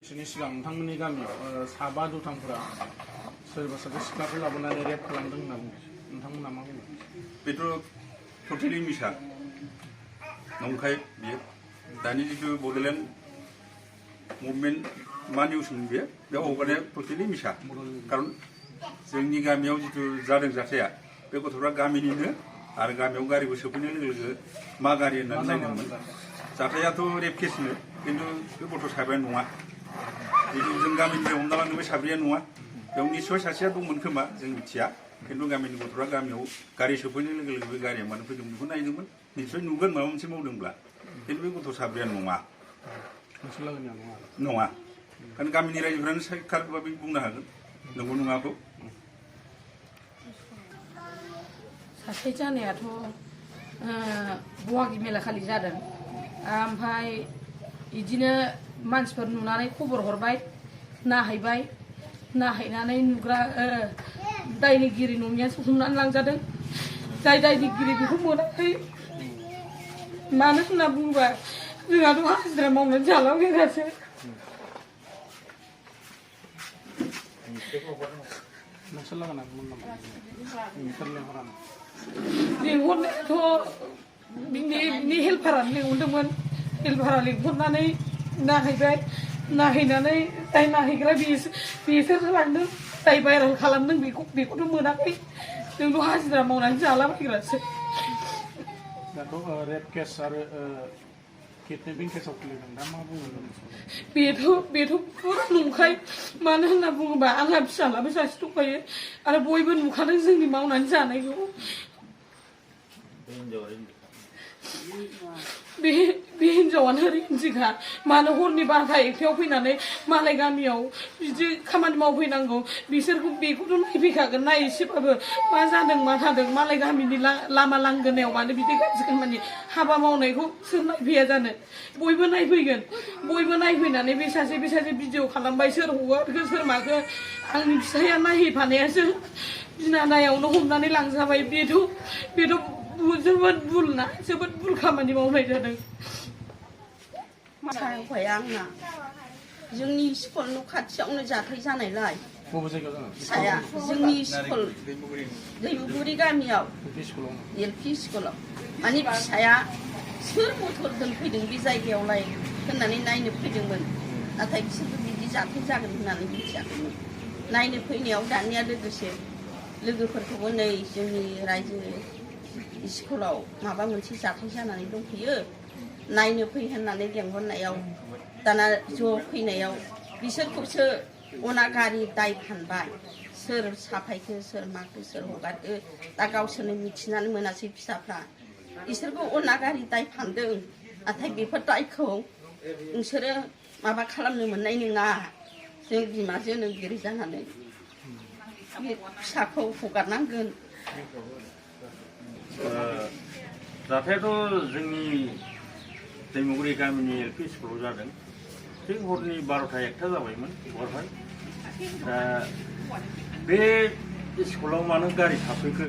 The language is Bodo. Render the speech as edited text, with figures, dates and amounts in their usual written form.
बिसोरनि सिगां नोंथांमोननि गामियाव साबा दुथांफोरा सोरबा सासे सिख्लाखौ लाबोनानै रेप खालामदों होनना बुङो नोंथांमोना मा बुङो? बेथ' टटेलि मिसा नंखाय बियो दानि जिथु बड'लेण्ड मुभमेन्ट मा निउसमोन बेयाव हगारनाया टटेलि मिसा खारन जोंनि गामियाव जिथु जादों जाथाया बे गथ'फ्रा गामिनिनो आरो गामियाव गारिबो सोफैनाय लोगो लोगो मा गारि होननानै नायदोंमोन जाथायाथ' रेप केसनो खिन्थु बे गथ' साब्रैया नङा जिथु जों गामिनिफ्राय हमना लानो बे साब्रैया नङा बेयाव निस्सय सासेया दंमोन खोमा जों मिथिया खिन्थु गामिनि गथ'फ्रा गामियाव गारि सोफैनाय लोगो लोगो बे गारिया मानो फैदों बेखौ नायदोंमोन निस्सय नुगोन माबा मोनसे मावदोंब्ला खिन्थु बे गथ' साब्रैया नङा नङा कारण गामिनि रायजोफ्रानो साइखारबा बे बुंनो हागोन नंगौ नङाखौ सासे जानायाथ' बहागि मेला खालि जादों ओमफ्राय बिदिनो मानसिफोर नुनानै खबर हरबाय नायहैबाय नायहैनानै नुग्रा दायनिगिरि नङिया हमनानै लांजादों जाय दायनिगिरि बेखौ मोनाखै मानो होनना बुङोबा जोंहाथ' हाजिरा मावनानै जालाबायगासो लिंहरनायाथ' बिनि हेल्पारानो लिंहरदोंमोन हेल्पारा लिंहरनानै नायहैबाय नायहैनानै जाय नायहैग्रा बिसोर लांदों जाय भाइरेल खालामदों बेखौथ' मोनाखै जोंथ' हाजिरा मावनानै जालाबायग्रासो रेप केस आरो किडनेपिं केसाव खुलिदों दा मा बुङो? बेथ' पुरा नंखाय मानो होनना बुङोबा आंहा फिसालाबो सासे दंखायो आरो बयबो नुखादों जोंनि मावनानै जानायखौ बे हिनजावानो ओरैनोखा मानो हरनि 12ता 1टायाव फैनानै मालाय गामियाव बिदि खामानि मावफैनांगौ बिसोरखौ बेखौथ' नायफैखागोन ना एसेबाबो मा जादों मा थादों मालाय गामिनि लामा लांगोनायाव मानो बिदि गाज्रि खामानि हाबा मावनायखौ सोर नायफैया जानो बयबो नायफैगोन बयबो नायफैनानै बे सासे भिडिअ खालामबाय सोर हगारखो सोर माखो आंनि फिसाया नायहैफानायासो बिनानायावनो हमनानै लांजाबाय बेथ' जोबोद भुल ना जोबोद भुल खामानि मावनाय जादों साहाया आंना जोंनि स्कुल न' खाथियावनो जाथाय जानायलाय फिसाया जोंनि स्कुल दैमुगुरि गामियाव एलपि स्कुलाव माने फिसाया सोर मटर दोनफैदों बे जायगायावलाय होननानै नायनो फैदोंमोन नाथाय बिसोरबो बिदि जाथाय जागोन होननानै मिथियाखैमोन नायनो फैनायाव दानिया लोगोफोरखौबो नै जोंनि रायजो स्कुलाव माबा मोनसे जाथाय जानानै दंफैयो नायनो फै होननानै लेंहरनायाव दाना ज' फैनायाव बिसोरखौसो अनागारि दाय फानबाय सोर साफायखो सोर माखो सोर हगारखो दा गावसोरनो मिथिनानै मोनासै फिसाफ्रा बिसोरखौ अनागारि दाय फानदों नाथाय बेफोर दायखौ नोंसोरो माबा खालामनो मोननाय नङा जों बिमा जोनोमगिरि जानानै बे फिसाखौ हगारनांगोन जाथायाथ' जोंनि दैमुगुरि गामिनि एलपि स्कुलाव जादों थिग हरनि 12ता 1टा जाबायमोन हगारबाय दा बे स्कुलाव मानो गारि थाफैखो